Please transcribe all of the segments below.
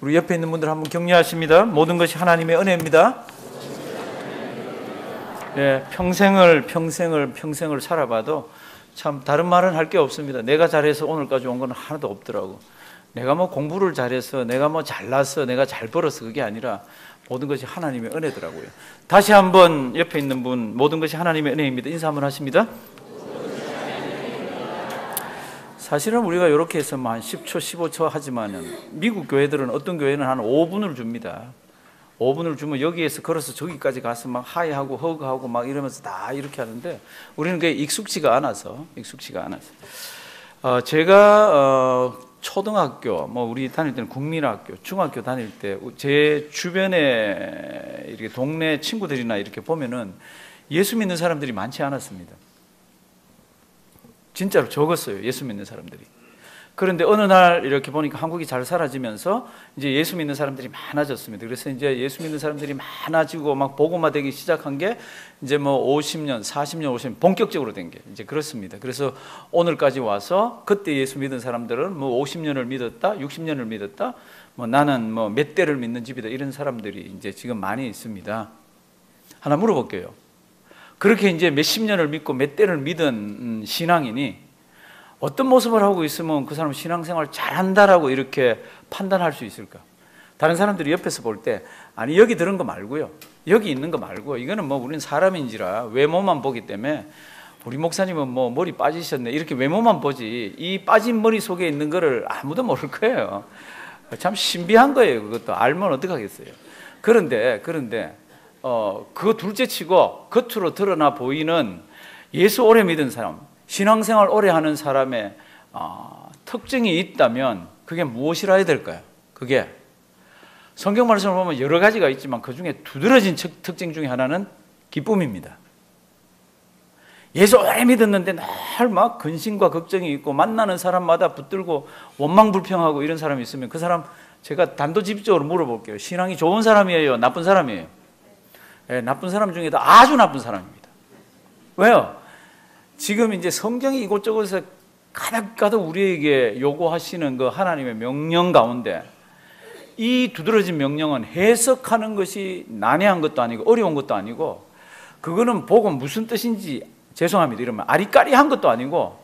우리 옆에 있는 분들 한번 격려하십니다. 모든 것이 하나님의 은혜입니다. 예, 평생을 살아봐도 참 다른 말은 할 게 없습니다. 내가 잘해서 오늘까지 온 건 하나도 없더라고. 내가 뭐 공부를 잘해서, 내가 뭐 잘나서, 내가 잘 벌어서 그게 아니라 모든 것이 하나님의 은혜더라고요. 다시 한번 옆에 있는 분, 모든 것이 하나님의 은혜입니다. 인사 한번 하십니다. 사실은 우리가 이렇게 해서 한 10초, 15초 하지만은 미국 교회들은 어떤 교회는 한 5분을 줍니다. 5분을 주면 여기에서 걸어서 저기까지 가서 막 하이하고 허그하고 막 이러면서 다 이렇게 하는데 우리는 그게 익숙지가 않아서. 제가 초등학교, 뭐 우리 다닐 때는 국민학교, 중학교 다닐 때 제 주변에 이렇게 동네 친구들이나 이렇게 보면은 예수 믿는 사람들이 많지 않았습니다. 진짜로 적었어요, 예수 믿는 사람들이. 그런데 어느 날 이렇게 보니까 한국이 잘 사라지면서 이제 예수 믿는 사람들이 많아졌습니다. 그래서 이제 예수 믿는 사람들이 많아지고 막 복음화 되기 시작한 게 이제 뭐 50년, 40년, 50년 본격적으로 된 게 이제 그렇습니다. 그래서 오늘까지 와서 그때 예수 믿은 사람들은 뭐 50년을 믿었다, 60년을 믿었다, 뭐 나는 뭐 몇 대를 믿는 집이다 이런 사람들이 이제 지금 많이 있습니다. 하나 물어볼게요. 그렇게 이제 몇십 년을 믿고 몇 대를 믿은 신앙인이 어떤 모습을 하고 있으면 그 사람 신앙생활 잘한다라고 이렇게 판단할 수 있을까? 다른 사람들이 옆에서 볼 때 아니 여기 들은 거 말고요, 여기 있는 거 말고, 이거는 뭐 우리는 사람인지라 외모만 보기 때문에 우리 목사님은 뭐 머리 빠지셨네 이렇게 외모만 보지 이 빠진 머리 속에 있는 거를 아무도 모를 거예요. 참 신비한 거예요. 그것도 알면 어떡하겠어요. 그런데 그거 둘째치고 겉으로 드러나 보이는 예수 오래 믿은 사람, 신앙생활 오래 하는 사람의 특징이 있다면 그게 무엇이라 해야 될까요? 그게 성경 말씀을 보면 여러 가지가 있지만 그 중에 두드러진 특징 중에 하나는 기쁨입니다. 예수 오래 믿었는데 늘 막 근심과 걱정이 있고 만나는 사람마다 붙들고 원망불평하고 이런 사람이 있으면 그 사람 제가 단도직입적으로 물어볼게요. 신앙이 좋은 사람이에요? 나쁜 사람이에요? 네, 나쁜 사람 중에도 아주 나쁜 사람입니다. 왜요? 지금 이제 성경이 이곳저곳에서 가득가득 우리에게 요구하시는 그 하나님의 명령 가운데 이 두드러진 명령은 해석하는 것이 난해한 것도 아니고 어려운 것도 아니고 그거는 보고 무슨 뜻인지 죄송합니다 이러면 아리까리한 것도 아니고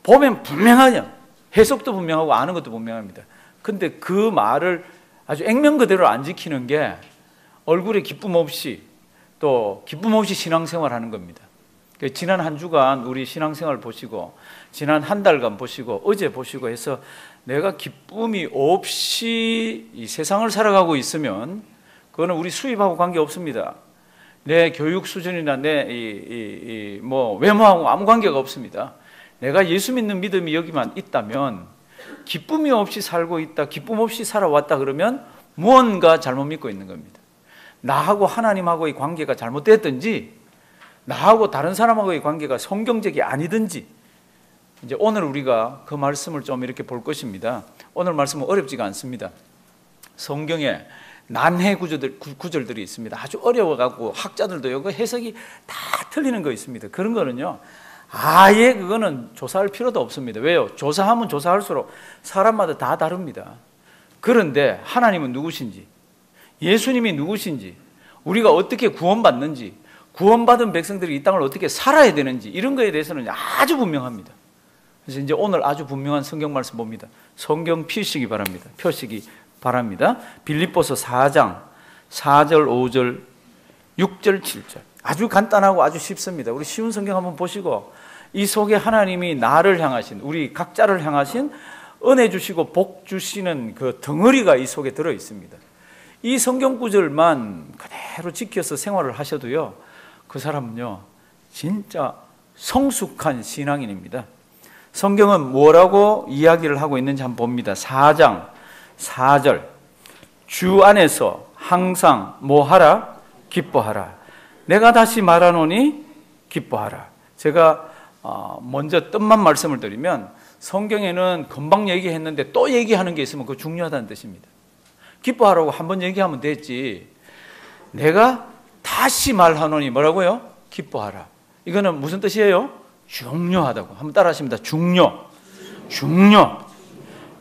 보면 분명하냐, 해석도 분명하고 아는 것도 분명합니다. 근데 그 말을 아주 액면 그대로 안 지키는 게 얼굴에 기쁨 없이 또 기쁨 없이 신앙생활 하는 겁니다. 지난 한 주간 우리 신앙생활 보시고 지난 한 달간 보시고 어제 보시고 해서 내가 기쁨이 없이 이 세상을 살아가고 있으면 그거는 우리 수입하고 관계없습니다. 내 교육 수준이나 내 뭐 외모하고 아무 관계가 없습니다. 내가 예수 믿는 믿음이 여기만 있다면 기쁨이 없이 살고 있다, 기쁨 없이 살아왔다 그러면 무언가 잘못 믿고 있는 겁니다. 나하고 하나님하고의 관계가 잘못됐든지 나하고 다른 사람하고의 관계가 성경적이 아니든지 이제 오늘 우리가 그 말씀을 좀 이렇게 볼 것입니다. 오늘 말씀은 어렵지가 않습니다. 성경에 난해 구절들이 있습니다. 아주 어려워갖고 학자들도 이거 해석이 다 틀리는 거 있습니다. 그런 거는요 아예 그거는 조사할 필요도 없습니다. 왜요? 조사하면 조사할수록 사람마다 다 다릅니다. 그런데 하나님은 누구신지, 예수님이 누구신지, 우리가 어떻게 구원받는지, 구원받은 백성들이 이 땅을 어떻게 살아야 되는지 이런 거에 대해서는 아주 분명합니다. 그래서 이제 오늘 아주 분명한 성경 말씀 봅니다. 성경 펴시기 바랍니다. 빌립보서 4장 4절 5절 6절 7절 아주 간단하고 아주 쉽습니다. 우리 쉬운 성경 한번 보시고 이 속에 하나님이 나를 향하신, 우리 각자를 향하신 은혜 주시고 복 주시는 그 덩어리가 이 속에 들어 있습니다. 이 성경 구절만 그대로 지켜서 생활을 하셔도요 그 사람은요 진짜 성숙한 신앙인입니다. 성경은 뭐라고 이야기를 하고 있는지 한번 봅니다. 4장 4절 주 안에서 항상 뭐하라? 기뻐하라. 내가 다시 말하노니 기뻐하라. 제가 먼저 뜻만 말씀을 드리면 성경에는 금방 얘기했는데 또 얘기하는 게 있으면 그거 중요하다는 뜻입니다. 기뻐하라고 한번 얘기하면 됐지 내가 다시 말하노니 뭐라고요? 기뻐하라. 이거는 무슨 뜻이에요? 중요하다고. 한번 따라 하십니다. 중요.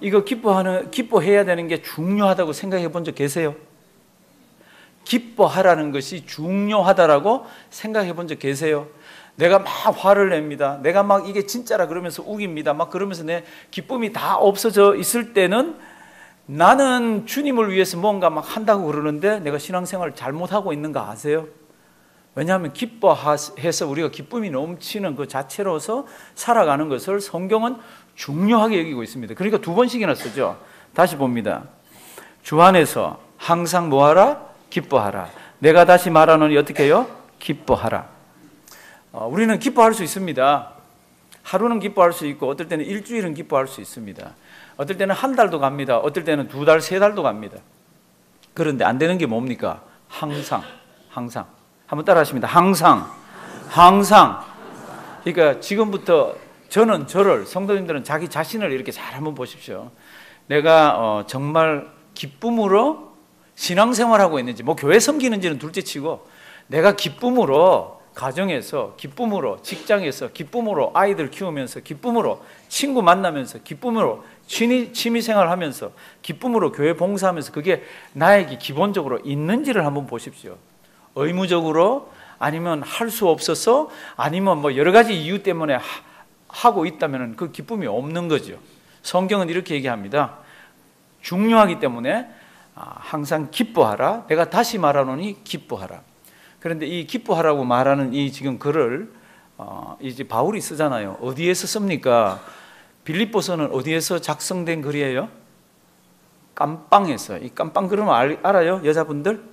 이거 기뻐해야 되는 게 중요하다고 생각해 본 적 계세요? 기뻐하라는 것이 중요하다라고 생각해 본 적 계세요? 내가 막 화를 냅니다. 내가 막 이게 진짜라 그러면서 우깁니다. 막 그러면서 내 기쁨이 다 없어져 있을 때는 나는 주님을 위해서 뭔가 막 한다고 그러는데 내가 신앙생활을 잘못하고 있는가 아세요? 왜냐하면 기뻐해서 우리가 기쁨이 넘치는 그 자체로서 살아가는 것을 성경은 중요하게 여기고 있습니다. 그러니까 2번씩이나 쓰죠. 다시 봅니다. 주 안에서 항상 뭐하라? 기뻐하라. 내가 다시 말하노니 어떻게 해요? 기뻐하라. 우리는 기뻐할 수 있습니다. 하루는 기뻐할 수 있고 어떨 때는 일주일은 기뻐할 수 있습니다. 어떨 때는 한 달도 갑니다. 어떨 때는 2달, 3달도 갑니다. 그런데 안 되는 게 뭡니까? 항상. 한번 따라 하십니다. 항상. 그러니까 지금부터 저는 저를, 성도님들은 자기 자신을 이렇게 잘 한번 보십시오. 내가 정말 기쁨으로 신앙생활하고 있는지, 뭐 교회 섬기는지는 둘째치고 내가 기쁨으로 가정에서, 기쁨으로 직장에서, 기쁨으로 아이들 키우면서, 기쁨으로 친구 만나면서, 기쁨으로 취미생활하면서, 기쁨으로 교회 봉사하면서 그게 나에게 기본적으로 있는지를 한번 보십시오. 의무적으로, 아니면 할 수 없어서, 아니면 뭐 여러 가지 이유 때문에 하고 있다면 그 기쁨이 없는 거죠. 성경은 이렇게 얘기합니다. 중요하기 때문에 항상 기뻐하라. 내가 다시 말하노니 기뻐하라. 그런데 이 기뻐하라고 말하는 이 지금 글을 이제 바울이 쓰잖아요. 어디에서 씁니까? 빌립보서는 어디에서 작성된 글이에요? 깜빵에서. 이 깜빵 그러면 알아요? 여자분들?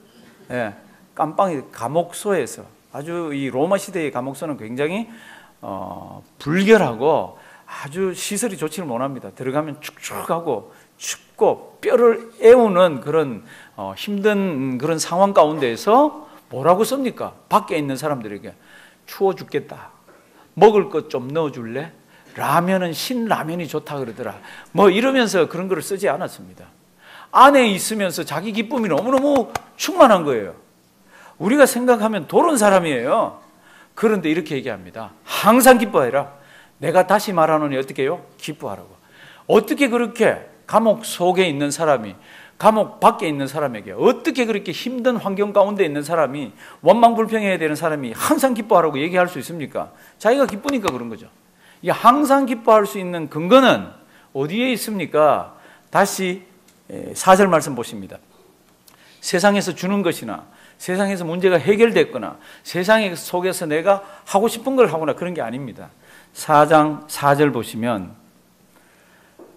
예. 깜빵이 감옥소에서. 아주 이 로마 시대의 감옥소는 굉장히 불결하고 아주 시설이 좋지를 못합니다. 들어가면 축축하고 춥고 뼈를 애우는 그런 힘든 그런 상황 가운데에서 뭐라고 씁니까? 밖에 있는 사람들에게 추워 죽겠다. 먹을 것 좀 넣어줄래? 라면은 신라면이 좋다 그러더라. 뭐 이러면서 그런 글을 쓰지 않았습니다. 안에 있으면서 자기 기쁨이 너무너무 충만한 거예요. 우리가 생각하면 도른 사람이에요. 그런데 이렇게 얘기합니다. 항상 기뻐해라. 내가 다시 말하노니 어떻게 해요? 기뻐하라고. 어떻게 그렇게 감옥 속에 있는 사람이, 감옥 밖에 있는 사람에게 어떻게 그렇게 힘든 환경 가운데 있는 사람이, 원망불평해야 되는 사람이 항상 기뻐하라고 얘기할 수 있습니까? 자기가 기쁘니까 그런 거죠. 이 항상 기뻐할 수 있는 근거는 어디에 있습니까? 다시 4절 말씀 보십니다. 세상에서 주는 것이나 세상에서 문제가 해결됐거나 세상 속에서 내가 하고 싶은 걸 하거나 그런 게 아닙니다. 4장 4절 보시면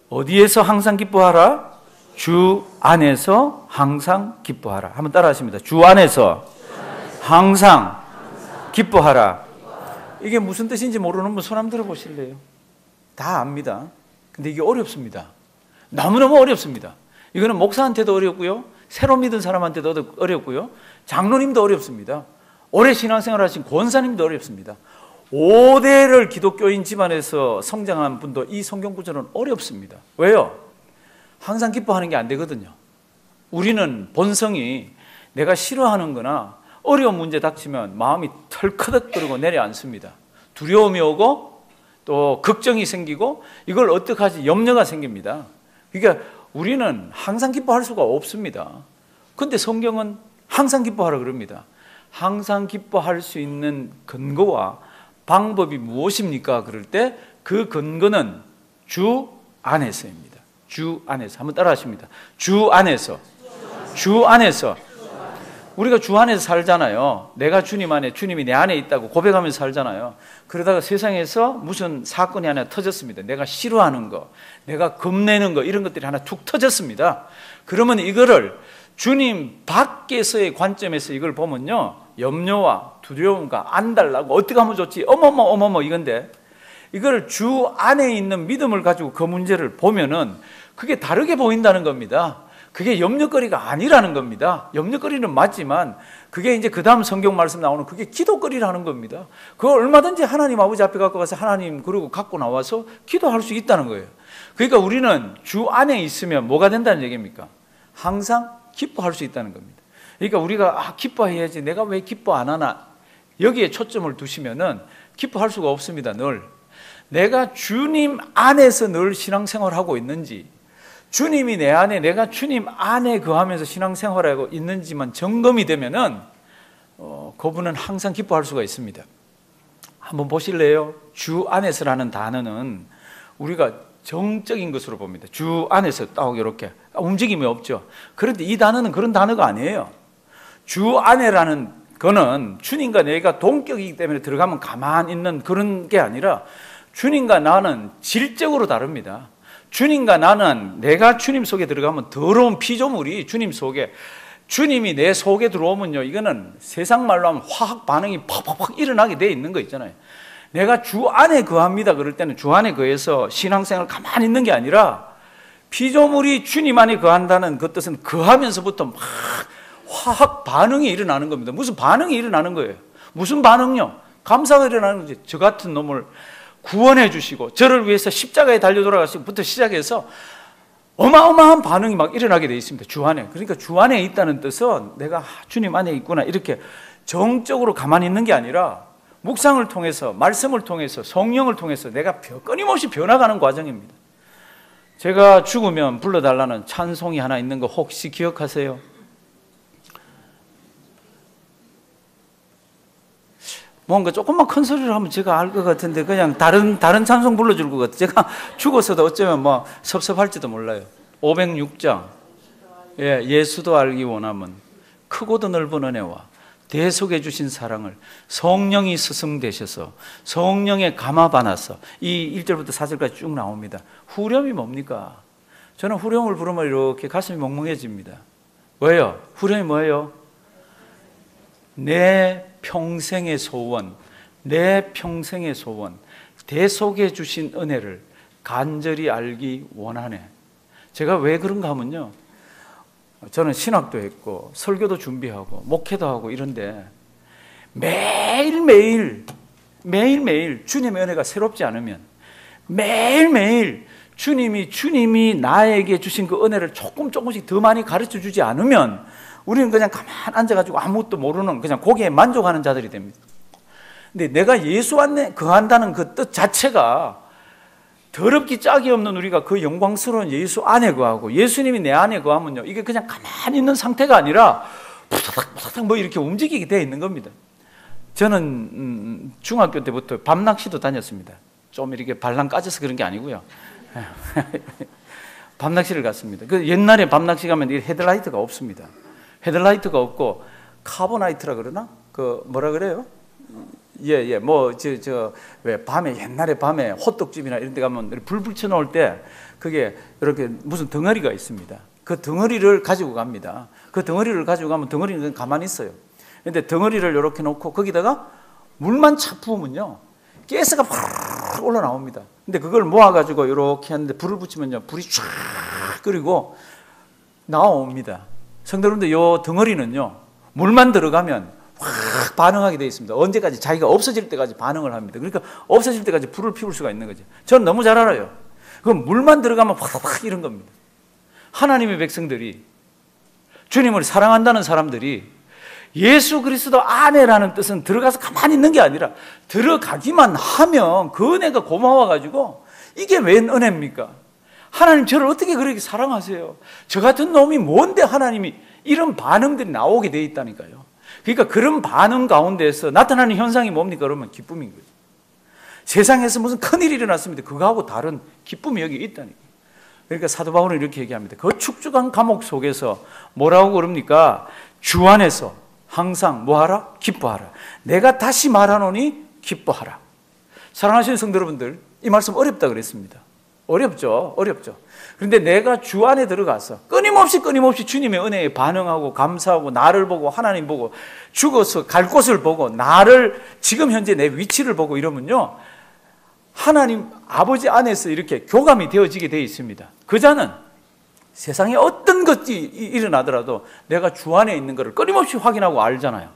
어디에서 항상 기뻐하라? 주 안에서 항상 기뻐하라. 한번 따라 하십니다. 주 안에서 항상 기뻐하라. 이게 무슨 뜻인지 모르는 분 손 한번 들어보실래요? 다 압니다. 근데 이게 어렵습니다. 너무너무 어렵습니다. 이거는 목사한테도 어렵고요, 새로 믿은 사람한테도 어렵고요, 장로님도 어렵습니다. 오래 신앙생활 하신 권사님도 어렵습니다. 5대를 기독교인 집안에서 성장한 분도 이 성경 구절은 어렵습니다. 왜요? 항상 기뻐하는 게 안 되거든요. 우리는 본성이 내가 싫어하는 거나 어려운 문제 닥치면 마음이 털커덕거리고 내려앉습니다. 두려움이 오고 또 걱정이 생기고 이걸 어떡하지 염려가 생깁니다. 그러니까 우리는 항상 기뻐할 수가 없습니다. 그런데 성경은 항상 기뻐하라 그럽니다. 항상 기뻐할 수 있는 근거와 방법이 무엇입니까? 그럴 때 그 근거는 주 안에서입니다. 주 안에서. 한번 따라 하십니다. 주 안에서. 주 안에서. 우리가 주 안에서 살잖아요. 내가 주님 안에, 주님이 내 안에 있다고 고백하면서 살잖아요. 그러다가 세상에서 무슨 사건이 하나 터졌습니다. 내가 싫어하는 거, 내가 겁내는 거, 이런 것들이 하나 툭 터졌습니다. 그러면 이거를 주님 밖에서의 관점에서 이걸 보면요, 염려와 두려움과 안달나고 어떻게 하면 좋지? 어머머 이건데, 이걸 주 안에 있는 믿음을 가지고 그 문제를 보면은 그게 다르게 보인다는 겁니다. 그게 염려거리가 아니라는 겁니다. 염려거리는 맞지만 그게 이제 그 다음 성경 말씀 나오는 그게 기도거리라는 겁니다. 그거 얼마든지 하나님 아버지 앞에 갖고 가서 하나님 그러고 갖고 나와서 기도할 수 있다는 거예요. 그러니까 우리는 주 안에 있으면 뭐가 된다는 얘기입니까? 항상 기뻐할 수 있다는 겁니다. 그러니까 우리가 기뻐해야지, 내가 왜 기뻐 안 하나, 여기에 초점을 두시면은 기뻐할 수가 없습니다. 늘 내가 주님 안에서 늘 신앙생활하고 있는지, 주님이 내 안에, 내가 주님 안에 거하면서 신앙생활하고 있는지만 점검이 되면은 그분은 항상 기뻐할 수가 있습니다. 한번 보실래요? 주 안에서라는 단어는 우리가 정적인 것으로 봅니다. 주 안에서 딱 이렇게 움직임이 없죠. 그런데 이 단어는 그런 단어가 아니에요. 주 안에라는 거는 주님과 내가 동격이기 때문에 들어가면 가만히 있는 그런 게 아니라 주님과 나는 질적으로 다릅니다. 주님과 나는, 내가 주님 속에 들어가면 더러운 피조물이 주님 속에, 주님이 내 속에 들어오면요, 이거는 세상 말로 하면 화학 반응이 팍팍팍 일어나게 돼 있는 거 있잖아요. 내가 주 안에 거합니다 그럴 때는 주 안에 거해서 신앙생활 가만히 있는 게 아니라 피조물이 주님 안에 거한다는 그 뜻은 거하면서부터 막 화학 반응이 일어나는 겁니다. 무슨 반응이 일어나는 거예요? 무슨 반응요? 감사가 일어나는 거지. 저 같은 놈을 구원해 주시고 저를 위해서 십자가에 달려 돌아가시고부터 시작해서 어마어마한 반응이 막 일어나게 되어 있습니다. 주 안에. 그러니까 주 안에 있다는 뜻은 내가 주님 안에 있구나 이렇게 정적으로 가만히 있는 게 아니라 묵상을 통해서, 말씀을 통해서, 성령을 통해서 내가 끊임없이 변화가는 과정입니다. 제가 죽으면 불러달라는 찬송이 하나 있는 거 혹시 기억하세요? 뭔가 조금만 큰 소리로 하면 제가 알 것 같은데 그냥 다른 찬송 불러줄 것 같아요. 제가 죽어서도 어쩌면 뭐 섭섭할지도 몰라요. 506장. 예수도 알기 원함은 크고도 넓은 은혜와 대속해 주신 사랑을 성령이 스승되셔서 성령에 감화받아서, 이 1절부터 4절까지 쭉 나옵니다. 후렴이 뭡니까? 저는 후렴을 부르면 이렇게 가슴이 멍멍해집니다. 왜요? 후렴이 뭐예요? 내 평생의 소원, 내 평생의 소원, 대속해 주신 은혜를 간절히 알기 원하네. 제가 왜 그런가 하면요, 저는 신학도 했고 설교도 준비하고 목회도 하고 이런데 매일매일 주님의 은혜가 새롭지 않으면, 매일매일 주님이 나에게 주신 그 은혜를 조금씩 더 많이 가르쳐 주지 않으면 우리는 그냥 가만 앉아가지고 아무것도 모르는, 그냥 거기에 만족하는 자들이 됩니다. 근데 내가 예수 안에 거한다는 그 뜻 자체가 더럽기 짝이 없는 우리가 그 영광스러운 예수 안에 거하고 예수님이 내 안에 거하면요, 이게 그냥 가만히 있는 상태가 아니라 푸다닥 뭐 이렇게 움직이게 되어 있는 겁니다. 저는 중학교 때부터 밤낚시도 다녔습니다. 좀 이렇게 발랑 까져서 그런 게 아니고요. 밤낚시를 갔습니다. 그 옛날에 밤낚시 가면 헤드라이트가 없습니다. 헤드라이트가 없고 카보나이트라 그러나? 그 뭐라 그래요? 뭐 왜 밤에, 옛날에 밤에 호떡집이나 이런 데 가면 불 붙여 놓을 때 그게 이렇게 무슨 덩어리가 있습니다. 그 덩어리를 가지고 갑니다. 그 덩어리를 가지고 가면 덩어리는 가만히 있어요. 근데 덩어리를 이렇게 놓고 거기다가 물만 착 부으면요, 가스가 팍 올라나옵니다. 근데 그걸 모아가지고 이렇게 하는데 불을 붙이면요, 불이 쫙 끓이고 나옵니다. 성도님들, 요 덩어리는요, 물만 들어가면 확 반응하게 되어 있습니다. 언제까지? 자기가 없어질 때까지 반응을 합니다. 그러니까 없어질 때까지 불을 피울 수가 있는 거죠. 저는 너무 잘 알아요. 그럼 물만 들어가면 확 이런 겁니다. 하나님의 백성들이, 주님을 사랑한다는 사람들이 예수 그리스도 안에라는 뜻은 들어가서 가만히 있는 게 아니라 들어가기만 하면 그 은혜가 고마워가지고, 이게 웬 은혜입니까? 하나님 저를 어떻게 그렇게 사랑하세요? 저 같은 놈이 뭔데 하나님이, 이런 반응들이 나오게 돼 있다니까요. 그러니까 그런 반응 가운데에서 나타나는 현상이 뭡니까? 그러면 기쁨인 거죠. 세상에서 무슨 큰일이 일어났습니다. 그거하고 다른 기쁨이 여기 있다니까요. 그러니까 사도 바울은 이렇게 얘기합니다. 그 축축한 감옥 속에서 뭐라고 그럽니까? 주 안에서 항상 뭐하라? 기뻐하라. 내가 다시 말하노니 기뻐하라. 사랑하시는 성도 여러분들, 이 말씀 어렵다 그랬습니다. 어렵죠. 그런데 내가 주 안에 들어가서 끊임없이 주님의 은혜에 반응하고 감사하고, 나를 보고 하나님 보고 죽어서 갈 곳을 보고 나를 지금 현재 내 위치를 보고 이러면요, 하나님 아버지 안에서 이렇게 교감이 되어지게 되어 있습니다. 그 자는 세상에 어떤 것이 일어나더라도 내가 주 안에 있는 것을 끊임없이 확인하고 알잖아요.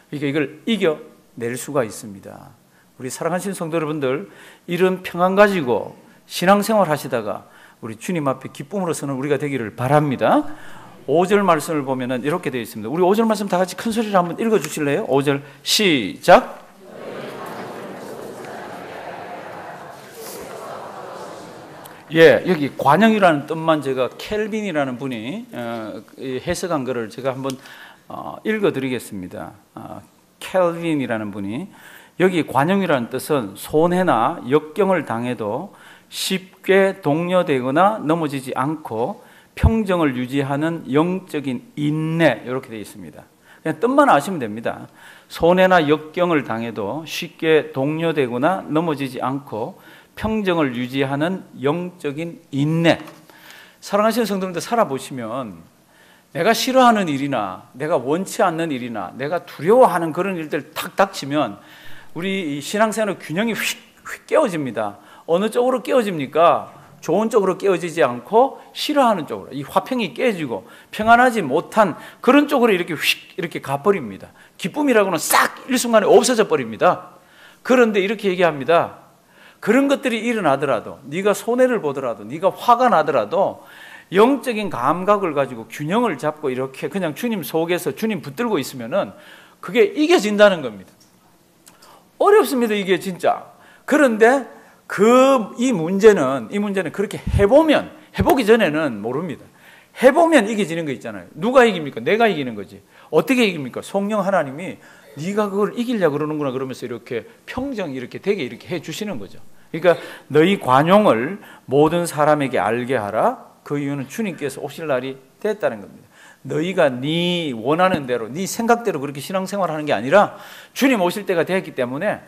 그러니까 이걸 이겨낼 수가 있습니다. 우리 사랑하시는 성도 여러분들, 이런 평안 가지고 신앙생활 하시다가 우리 주님 앞에 기쁨으로 서는 우리가 되기를 바랍니다. 5절 말씀을 보면은 이렇게 되어 있습니다. 우리 5절 말씀 다 같이 큰 소리로 한번 읽어 주실래요? 5절 시작. 예, 여기 관영이라는 뜻만 제가 켈빈이라는 분이 해석한 거를 제가 한번 읽어드리겠습니다. 켈빈이라는 분이 여기 관영이라는 뜻은 손해나 역경을 당해도 쉽게 동요되거나 넘어지지 않고 평정을 유지하는 영적인 인내, 이렇게 되어 있습니다. 그냥 뜻만 아시면 됩니다. 손해나 역경을 당해도 쉽게 동요되거나 넘어지지 않고 평정을 유지하는 영적인 인내. 사랑하시는 성도님들, 살아보시면 내가 싫어하는 일이나 내가 원치 않는 일이나 내가 두려워하는 그런 일들 탁 닥치면 우리 신앙생활의 균형이 휙 깨어집니다. 어느 쪽으로 깨어집니까? 좋은 쪽으로 깨어지지 않고 싫어하는 쪽으로, 이 화평이 깨지고 평안하지 못한 그런 쪽으로 이렇게 가버립니다. 기쁨이라고는 싹 일순간에 없어져 버립니다. 그런데 이렇게 얘기합니다. 그런 것들이 일어나더라도, 네가 손해를 보더라도, 네가 화가 나더라도 영적인 감각을 가지고 균형을 잡고 이렇게 그냥 주님 속에서 주님 붙들고 있으면은 그게 이겨진다는 겁니다. 어렵습니다, 이게 진짜. 그런데 이 문제는 그렇게 해보기 전에는 모릅니다. 해보면 이겨지는 거 있잖아요. 누가 이깁니까? 내가 이기는 거지. 어떻게 이깁니까? 성령 하나님이 네가 그걸 이기려고 그러는구나 그러면서 이렇게 평정이 이렇게 되게 이렇게 해 주시는 거죠. 그러니까 너희 관용을 모든 사람에게 알게 하라. 그 이유는 주님께서 오실 날이 됐다는 겁니다. 너희가 네 원하는 대로, 네 생각대로 그렇게 신앙생활하는 게 아니라 주님 오실 때가 되었기 때문에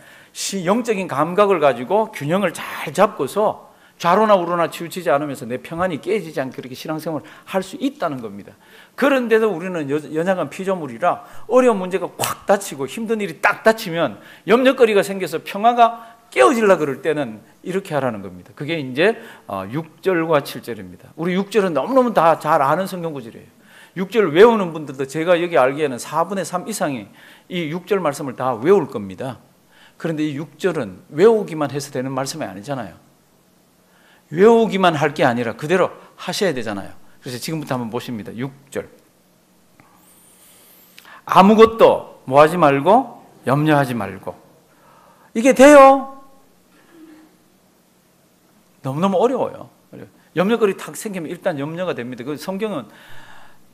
영적인 감각을 가지고 균형을 잘 잡고서 좌로나 우로나 치우치지 않으면서 내 평안이 깨지지 않게 그렇게 신앙생활을 할 수 있다는 겁니다. 그런데도 우리는 연약한 피조물이라 어려운 문제가 콱 닥치고 힘든 일이 딱 닥치면 염려거리가 생겨서 평화가 깨어지려고 그럴 때는 이렇게 하라는 겁니다. 그게 이제 6절과 7절입니다. 우리 6절은 너무너무 다 잘 아는 성경 구절이에요. 6절 외우는 분들도 제가 여기 알기에는 4분의 3 이상이 이 6절 말씀을 다 외울 겁니다. 그런데 이 6절은 외우기만 해서 되는 말씀이 아니잖아요. 외우기만 할 게 아니라 그대로 하셔야 되잖아요. 그래서 지금부터 한번 보십니다. 6절. 아무것도 뭐 하지 말고 염려하지 말고. 이게 돼요? 너무너무 어려워요. 염려거리 탁 생기면 일단 염려가 됩니다. 그 성경은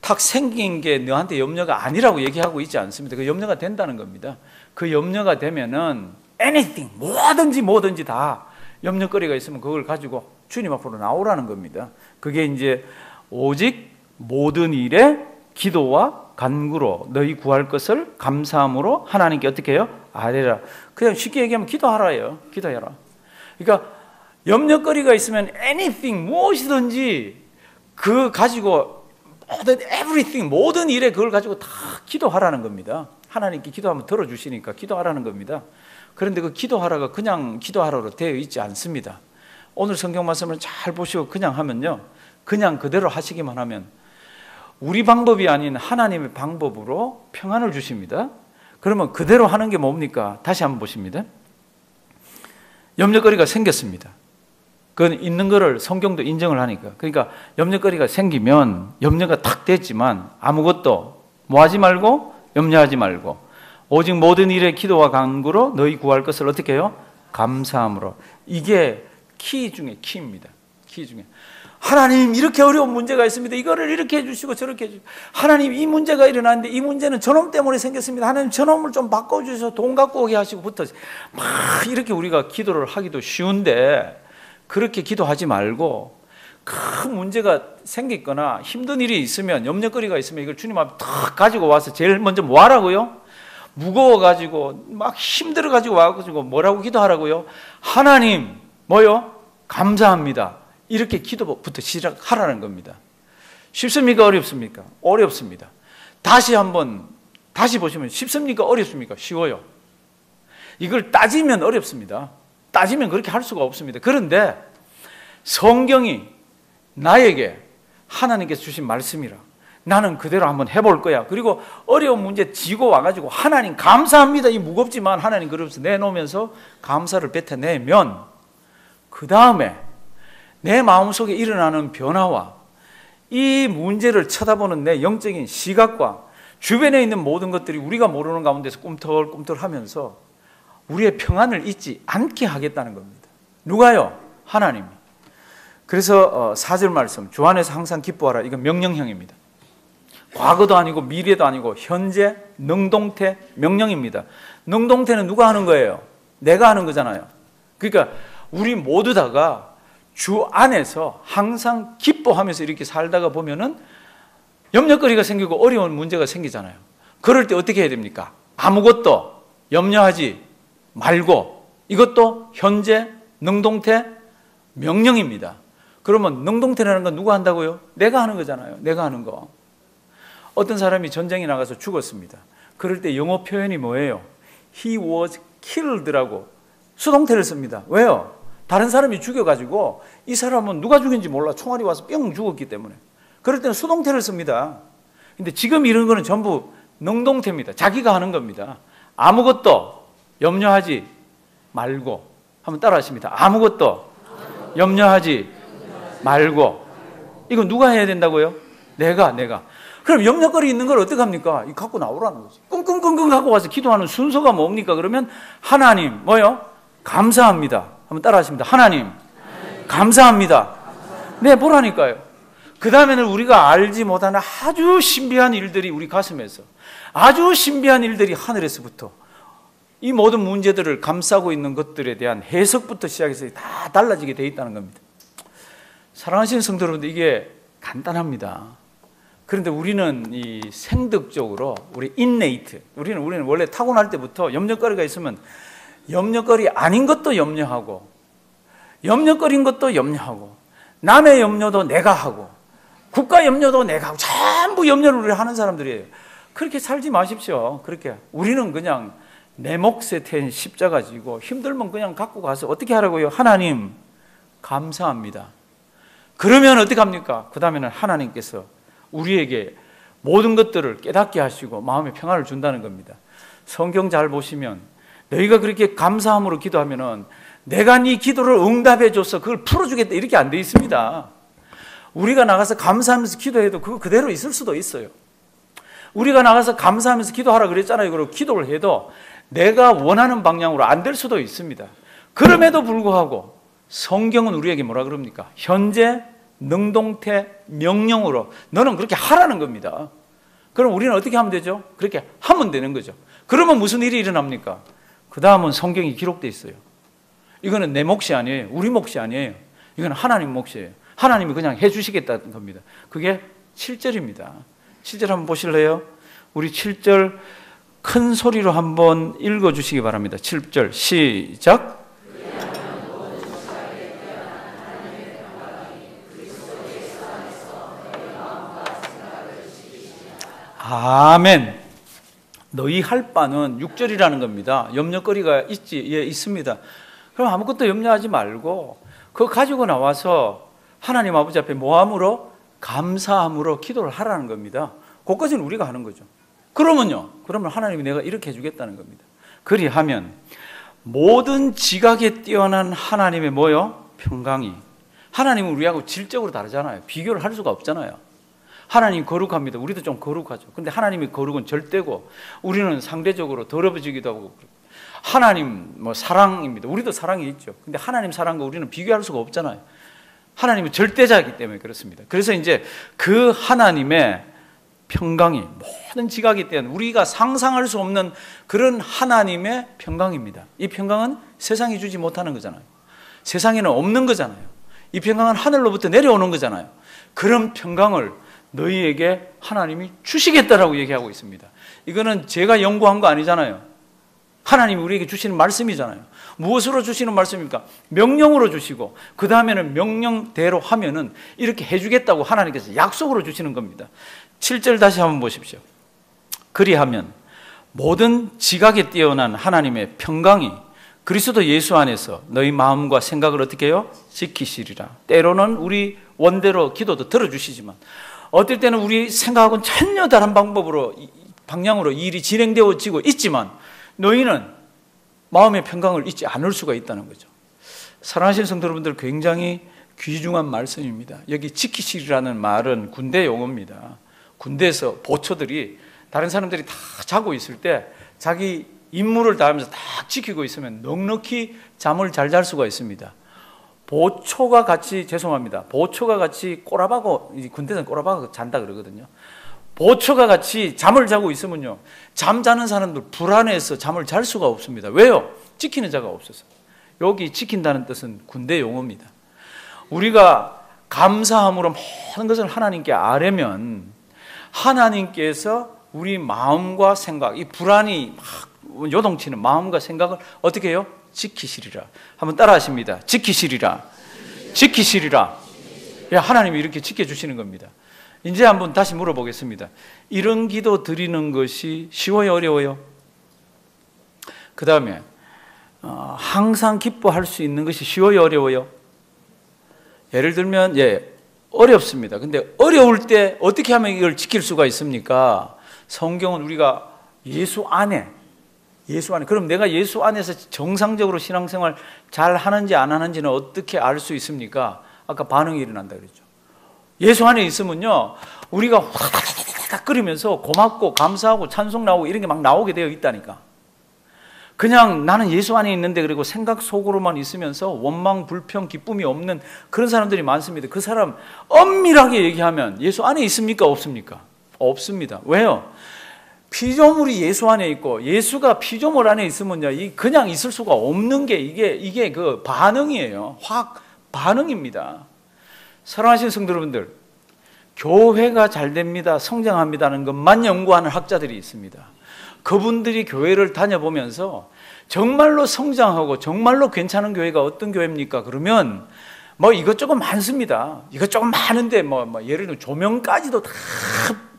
탁 생긴 게 너한테 염려가 아니라고 얘기하고 있지 않습니다. 그 염려가 된다는 겁니다. 그 염려가 되면은 anything, 뭐든지 다 염려거리가 있으면 그걸 가지고 주님 앞으로 나오라는 겁니다. 그게 이제 오직 모든 일에 기도와 간구로 너희 구할 것을 감사함으로 하나님께 어떻게 해요? 아뢰라. 그냥 쉽게 얘기하면 기도하라예요. 기도해라. 그러니까 염려거리가 있으면 anything, 무엇이든지 그 가지고 everything, 모든 일에 그걸 가지고 다 기도하라는 겁니다. 하나님께 기도하면 들어주시니까 기도하라는 겁니다. 그런데 그 기도하라가 그냥 기도하라로 되어 있지 않습니다. 오늘 성경 말씀을 잘 보시고 그냥 하면요, 그냥 그대로 하시기만 하면 우리 방법이 아닌 하나님의 방법으로 평안을 주십니다. 그러면 그대로 하는 게 뭡니까? 다시 한번 보십니다. 염려거리가 생겼습니다. 그건 있는 거를 성경도 인정을 하니까. 그러니까 염려거리가 생기면 염려가 탁 됐지만 아무것도 뭐 하지 말고 염려하지 말고 오직 모든 일에 기도와 간구로 너희 구할 것을 어떻게 해요? 감사함으로. 이게 키 중에 키입니다. 키 중에. 하나님, 이렇게 어려운 문제가 있습니다. 이거를 이렇게 해주시고 저렇게 해주시고, 하나님, 이 문제가 일어났는데 이 문제는 저놈 때문에 생겼습니다. 하나님, 저놈을 좀 바꿔주셔서 돈 갖고 오게 하시고부터 막 이렇게 우리가 기도를 하기도 쉬운데, 그렇게 기도하지 말고 큰 문제가 생겼거나 힘든 일이 있으면, 염려거리가 있으면 이걸 주님 앞에 탁 가지고 와서 제일 먼저 뭐 하라고요? 무거워가지고 막 힘들어가지고 와가지고 뭐라고 기도하라고요? 하나님, 뭐요? 감사합니다. 이렇게 기도부터 시작하라는 겁니다. 쉽습니까? 어렵습니까? 어렵습니다. 다시 보시면 쉽습니까? 어렵습니까? 쉬워요. 이걸 따지면 어렵습니다. 따지면 그렇게 할 수가 없습니다. 그런데 성경이 나에게 하나님께서 주신 말씀이라 나는 그대로 한번 해볼 거야. 그리고 어려운 문제 지고 와가지고 하나님 감사합니다. 이 무겁지만 하나님 그러면서 내놓으면서 감사를 뱉어내면 그 다음에 내 마음속에 일어나는 변화와 이 문제를 쳐다보는 내 영적인 시각과 주변에 있는 모든 것들이 우리가 모르는 가운데서 꿈틀꿈틀하면서 우리의 평안을 잊지 않게 하겠다는 겁니다. 누가요? 하나님이. 그래서 4절 말씀, 주 안에서 항상 기뻐하라. 이건 명령형입니다. 과거도 아니고 미래도 아니고 현재, 능동태, 명령입니다. 능동태는 누가 하는 거예요? 내가 하는 거잖아요. 그러니까 우리 모두 다가 주 안에서 항상 기뻐하면서 이렇게 살다가 보면은 염려거리가 생기고 어려운 문제가 생기잖아요. 그럴 때 어떻게 해야 됩니까? 아무것도 염려하지 말고, 이것도 현재, 능동태, 명령입니다. 그러면 능동태라는 건 누가 한다고요? 내가 하는 거잖아요. 내가 하는 거. 어떤 사람이 전쟁에 나가서 죽었습니다. 그럴 때 영어 표현이 뭐예요? He was killed라고 수동태를 씁니다. 왜요? 다른 사람이 죽여가지고 이 사람은 누가 죽인지 몰라. 총알이 와서 뿅 죽었기 때문에. 그럴 때는 수동태를 씁니다. 근데 지금 이런 거는 전부 능동태입니다. 자기가 하는 겁니다. 아무것도 염려하지 말고. 한번 따라 하십니다. 아무것도 염려하지 말고. 이거 누가 해야 된다고요? 내가. 그럼 염려거리 있는 걸 어떡합니까? 이거 갖고 나오라는 거지. 끙끙끙끙 갖고 와서 기도하는 순서가 뭡니까? 그러면 하나님, 뭐요? 감사합니다. 한번 따라 하십니다. 하나님, 감사합니다. 네, 뭐라니까요? 그 다음에는 우리가 알지 못하는 아주 신비한 일들이 우리 가슴에서, 아주 신비한 일들이 하늘에서부터 이 모든 문제들을 감싸고 있는 것들에 대한 해석부터 시작해서 다 달라지게 돼 있다는 겁니다. 사랑하시는 성도 여러분들, 이게 간단합니다. 그런데 우리는 이 생득적으로, 우리 innate, 우리는 원래 타고날 때부터 염려거리가 있으면 염려거리 아닌 것도 염려하고, 염려거리인 것도 염려하고, 남의 염려도 내가 하고, 국가 염려도 내가 하고, 전부 염려를 우리 하는 사람들이에요. 그렇게 살지 마십시오. 그렇게 우리는 그냥 내 몫에 태인 십자가 지고 힘들면 그냥 갖고 가서 어떻게 하라고요? 하나님 감사합니다. 그러면 어떻게 합니까? 그 다음에는 하나님께서 우리에게 모든 것들을 깨닫게 하시고 마음의 평안을 준다는 겁니다. 성경 잘 보시면 너희가 그렇게 감사함으로 기도하면은 내가 네 기도를 응답해 줘서 그걸 풀어주겠다, 이렇게 안 돼 있습니다. 우리가 나가서 감사하면서 기도해도 그거 그대로 있을 수도 있어요. 우리가 나가서 감사하면서 기도하라 그랬잖아요. 그리고 기도를 해도 내가 원하는 방향으로 안 될 수도 있습니다. 그럼에도 불구하고 성경은 우리에게 뭐라 그럽니까? 현재, 능동태, 명령으로 너는 그렇게 하라는 겁니다. 그럼 우리는 어떻게 하면 되죠? 그렇게 하면 되는 거죠. 그러면 무슨 일이 일어납니까? 그 다음은 성경이 기록되어 있어요. 이거는 내 몫이 아니에요. 우리 몫이 아니에요. 이건 하나님 몫이에요. 하나님이 그냥 해주시겠다는 겁니다. 그게 7절입니다. 7절 한번 보실래요? 우리 7절 큰 소리로 한번 읽어주시기 바랍니다. 7절 시작. 아멘. 너희 할 바는 6절이라는 겁니다. 염려거리가 있습니다. 그럼 아무것도 염려하지 말고 그거 가지고 나와서 하나님 아버지 앞에 뭐함으로? 감사함으로 기도를 하라는 겁니다. 그것까지는 우리가 하는 거죠. 그러면 하나님이 내가 이렇게 해주겠다는 겁니다. 그리하면 모든 지각에 뛰어난 하나님의 뭐요? 평강이. 하나님은 우리하고 질적으로 다르잖아요. 비교를 할 수가 없잖아요. 하나님 거룩합니다. 우리도 좀 거룩하죠. 근데 하나님의 거룩은 절대고 우리는 상대적으로 더러워지기도 하고. 하나님 사랑입니다. 우리도 사랑이 있죠. 근데 하나님 사랑과 우리는 비교할 수가 없잖아요. 하나님은 절대자이기 때문에 그렇습니다. 그래서 이제 그 하나님의 평강이 모든 지각에 대한 우리가 상상할 수 없는 그런 하나님의 평강입니다. 이 평강은 세상이 주지 못하는 거잖아요. 세상에는 없는 거잖아요. 이 평강은 하늘로부터 내려오는 거잖아요. 그런 평강을 너희에게 하나님이 주시겠다라고 얘기하고 있습니다. 이거는 제가 연구한 거 아니잖아요. 하나님이 우리에게 주시는 말씀이잖아요. 무엇으로 주시는 말씀입니까? 명령으로 주시고 그 다음에는 명령대로 하면은 이렇게 해주겠다고 하나님께서 약속으로 주시는 겁니다. 7절 다시 한번 보십시오. 그리하면 모든 지각에 뛰어난 하나님의 평강이 그리스도 예수 안에서 너희 마음과 생각을 어떻게 해요? 지키시리라. 때로는 우리 원대로 기도도 들어주시지만 어떨 때는 우리 생각하고는 전혀 다른 방향으로 이 일이 진행되어지고 있지만 너희는 마음의 평강을 잊지 않을 수가 있다는 거죠. 사랑하시는 성도 여러분들, 굉장히 귀중한 말씀입니다. 여기 지키시리라는 말은 군대 용어입니다. 군대에서 보초들이 다른 사람들이 다 자고 있을 때 자기 임무를 다하면서 딱 지키고 있으면 넉넉히 잠을 잘 잘 수가 있습니다. 보초가 같이, 죄송합니다, 보초가 같이 꼬라박고, 군대에서는 꼬라박고 잔다 그러거든요. 보초가 같이 잠을 자고 있으면요, 잠자는 사람들 불안해서 잠을 잘 수가 없습니다. 왜요? 지키는 자가 없어서. 여기 지킨다는 뜻은 군대 용어입니다. 우리가 감사함으로 모든 것을 하나님께 아뢰면 하나님께서 우리 마음과 생각, 이 불안이 막 요동치는 마음과 생각을 어떻게 해요? 지키시리라. 한번 따라 하십니다. 지키시리라. 지키시리라. 하나님이 이렇게 지켜주시는 겁니다. 이제 한번 다시 물어보겠습니다. 이런 기도 드리는 것이 쉬워요, 어려워요? 그 다음에 항상 기뻐할 수 있는 것이 쉬워요, 어려워요? 예를 들면 어렵습니다. 근데 어려울 때 어떻게 하면 이걸 지킬 수가 있습니까? 성경은 우리가 예수 안에, 그럼 내가 예수 안에서 정상적으로 신앙생활 잘 하는지 안 하는지는 어떻게 알 수 있습니까? 아까 반응이 일어난다 그랬죠. 예수 안에 있으면요, 우리가 확 끓이면서 고맙고 감사하고 찬송 나오고 이런 게 막 나오게 되어 있다니까. 그냥 나는 예수 안에 있는데 그리고 생각 속으로만 있으면서 원망, 불평, 기쁨이 없는 그런 사람들이 많습니다. 그 사람 엄밀하게 얘기하면 예수 안에 있습니까? 없습니까? 없습니다. 왜요? 피조물이 예수 안에 있고 예수가 피조물 안에 있으면요, 그냥 있을 수가 없는 게 이게 그 반응이에요. 확 반응입니다. 사랑하시는 성도 여러분들, 교회가 잘 됩니다, 성장합니다는 것만 연구하는 학자들이 있습니다. 그분들이 교회를 다녀보면서 정말로 성장하고 정말로 괜찮은 교회가 어떤 교회입니까? 그러면 이것저것 많습니다. 이것저것 많은데 예를 들면 조명까지도 다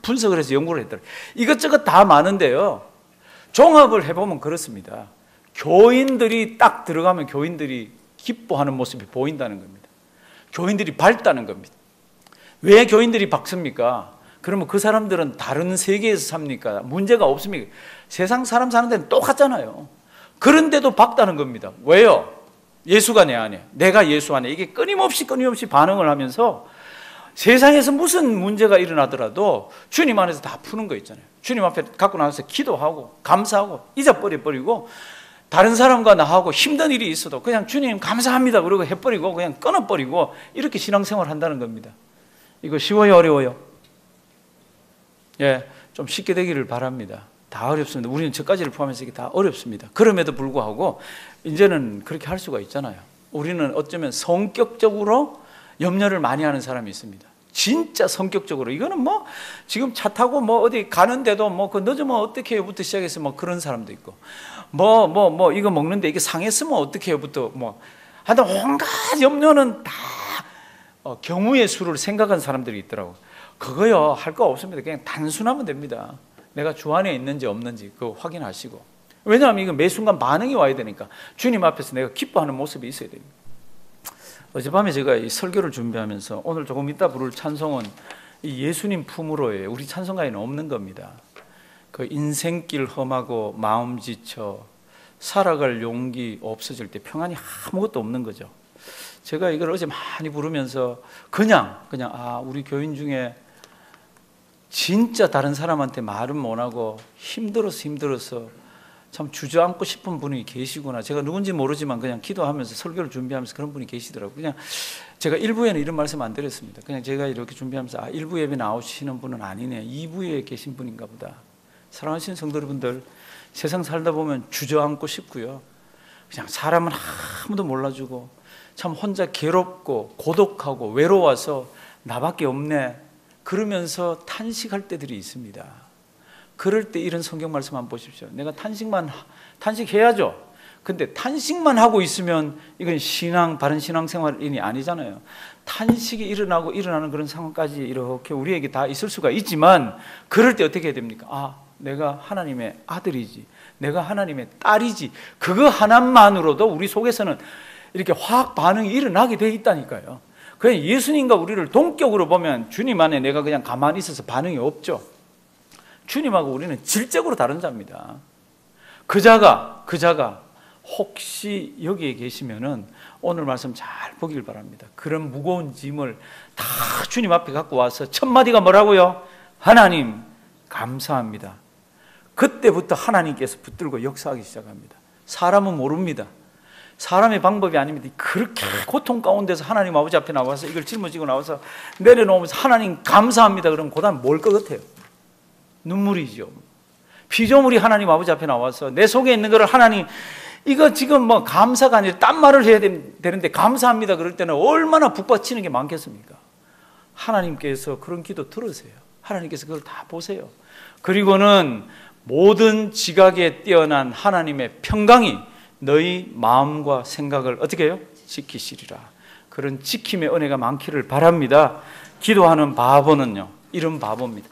분석을 해서 연구를 했더라고요. 이것저것 다 많은데요, 종합을 해보면 그렇습니다. 교인들이 딱 들어가면 교인들이 기뻐하는 모습이 보인다는 겁니다. 교인들이 밝다는 겁니다. 왜 교인들이 밝습니까? 그러면 그 사람들은 다른 세계에서 삽니까? 문제가 없습니까? 세상 사람 사는 데는 똑같잖아요. 그런데도 밝다는 겁니다. 왜요? 예수가 내 안에, 내가 예수 안에, 이게 끊임없이 반응을 하면서 세상에서 무슨 문제가 일어나더라도 주님 안에서 다 푸는 거 있잖아요. 주님 앞에 갖고 나와서 기도하고 감사하고 잊어버리고 다른 사람과 나하고 힘든 일이 있어도 그냥 주님 감사합니다 그러고 해버리고 그냥 끊어버리고 이렇게 신앙생활 한다는 겁니다. 이거 쉬워요, 어려워요? 좀 쉽게 되기를 바랍니다. 다 어렵습니다. 우리는 저까지를 포함해서 이게 다 어렵습니다. 그럼에도 불구하고 이제는 그렇게 할 수가 있잖아요. 우리는 어쩌면 성격적으로 염려를 많이 하는 사람이 있습니다. 진짜 성격적으로. 이거는 지금 차 타고 어디 가는데도 그 늦으면 어떻게 해요부터 시작해서 그런 사람도 있고, 이거 먹는데 이게 상했으면 어떻게 해요부터 하여튼 온갖 염려는 다 경우의 수를 생각한 사람들이 있더라고요. 그거요, 할 거 없습니다. 그냥 단순하면 됩니다. 내가 주 안에 있는지 없는지 그거 확인하시고. 왜냐하면 이거 매 순간 반응이 와야 되니까 주님 앞에서 내가 기뻐하는 모습이 있어야 됩니다. 어젯밤에 제가 이 설교를 준비하면서 오늘 조금 이따 부를 찬송은 이 예수님 품으로예요. 우리 찬송가에는 없는 겁니다. 그 인생길 험하고 마음 지쳐 살아갈 용기 없어질 때 평안이 아무것도 없는 거죠. 제가 이걸 어제 많이 부르면서 그냥 우리 교인 중에 진짜 다른 사람한테 말은 못하고 힘들어서 참 주저앉고 싶은 분이 계시구나. 제가 누군지 모르지만 그냥 기도하면서 설교를 준비하면서 그런 분이 계시더라고요. 그냥 제가 1부에는 이런 말씀 안 드렸습니다. 그냥 제가 이렇게 준비하면서 1부 예배 나오시는 분은 아니네, 2부에 계신 분인가 보다. 사랑하시는 성도 여러분들, 세상 살다 보면 주저앉고 싶고요, 그냥 사람은 아무도 몰라주고 참 혼자 괴롭고 고독하고 외로워서 나밖에 없네 그러면서 탄식할 때들이 있습니다. 그럴 때 이런 성경 말씀 한번 보십시오. 내가 탄식해야죠. 근데 탄식만 하고 있으면 이건 바른 신앙생활이 아니잖아요. 탄식이 일어나는 그런 상황까지 이렇게 우리에게 다 있을 수가 있지만, 그럴 때 어떻게 해야 됩니까? 내가 하나님의 아들이지, 내가 하나님의 딸이지, 그거 하나만으로도 우리 속에서는 이렇게 확 반응이 일어나게 돼 있다니까요. 그냥 예수님과 우리를 동격으로 보면 주님 안에 내가 그냥 가만히 있어서 반응이 없죠. 주님하고 우리는 질적으로 다른 자입니다. 그 자가 혹시 여기에 계시면은 오늘 말씀 잘 보길 바랍니다. 그런 무거운 짐을 다 주님 앞에 갖고 와서 첫 마디가 뭐라고요? 하나님 감사합니다. 그때부터 하나님께서 붙들고 역사하기 시작합니다. 사람은 모릅니다. 사람의 방법이 아닙니다. 그렇게 고통 가운데서 하나님 아버지 앞에 나와서 이걸 짊어지고 나와서 내려놓으면서 하나님 감사합니다 그러면 그 다음 뭘 것 같아요? 눈물이죠. 피조물이 하나님 아버지 앞에 나와서 내 속에 있는 거를 하나님, 이거 지금 뭐 감사가 아니라 딴 말을 해야 되는데 감사합니다 그럴 때는 얼마나 북받치는 게 많겠습니까? 하나님께서 그런 기도 들으세요. 하나님께서 그걸 다 보세요. 그리고는 모든 지각에 뛰어난 하나님의 평강이 너희 마음과 생각을 어떻게 해요? 지키시리라. 그런 지킴의 은혜가 많기를 바랍니다. 기도하는 바보는요, 이런 바보입니다.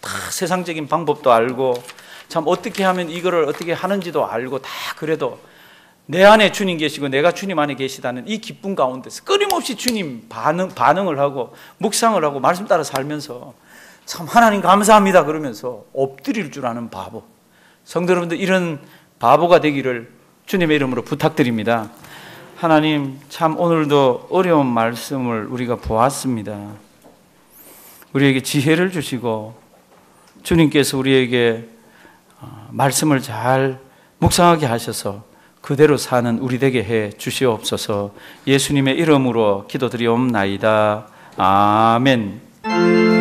다 세상적인 방법도 알고 참 어떻게 하면 이거를 어떻게 하는지도 알고 다 그래도 내 안에 주님 계시고 내가 주님 안에 계시다는 이 기쁨 가운데서 끊임없이 주님 반응을 하고 묵상을 하고 말씀 따라 살면서 참 하나님 감사합니다 그러면서 엎드릴 줄 아는 바보. 성도 여러분들, 이런 바보가 되기를 주님의 이름으로 부탁드립니다. 하나님, 참 오늘도 어려운 말씀을 우리가 보았습니다. 우리에게 지혜를 주시고 주님께서 우리에게 말씀을 잘 묵상하게 하셔서 그대로 사는 우리 되게 해 주시옵소서. 예수님의 이름으로 기도드리옵나이다. 아멘.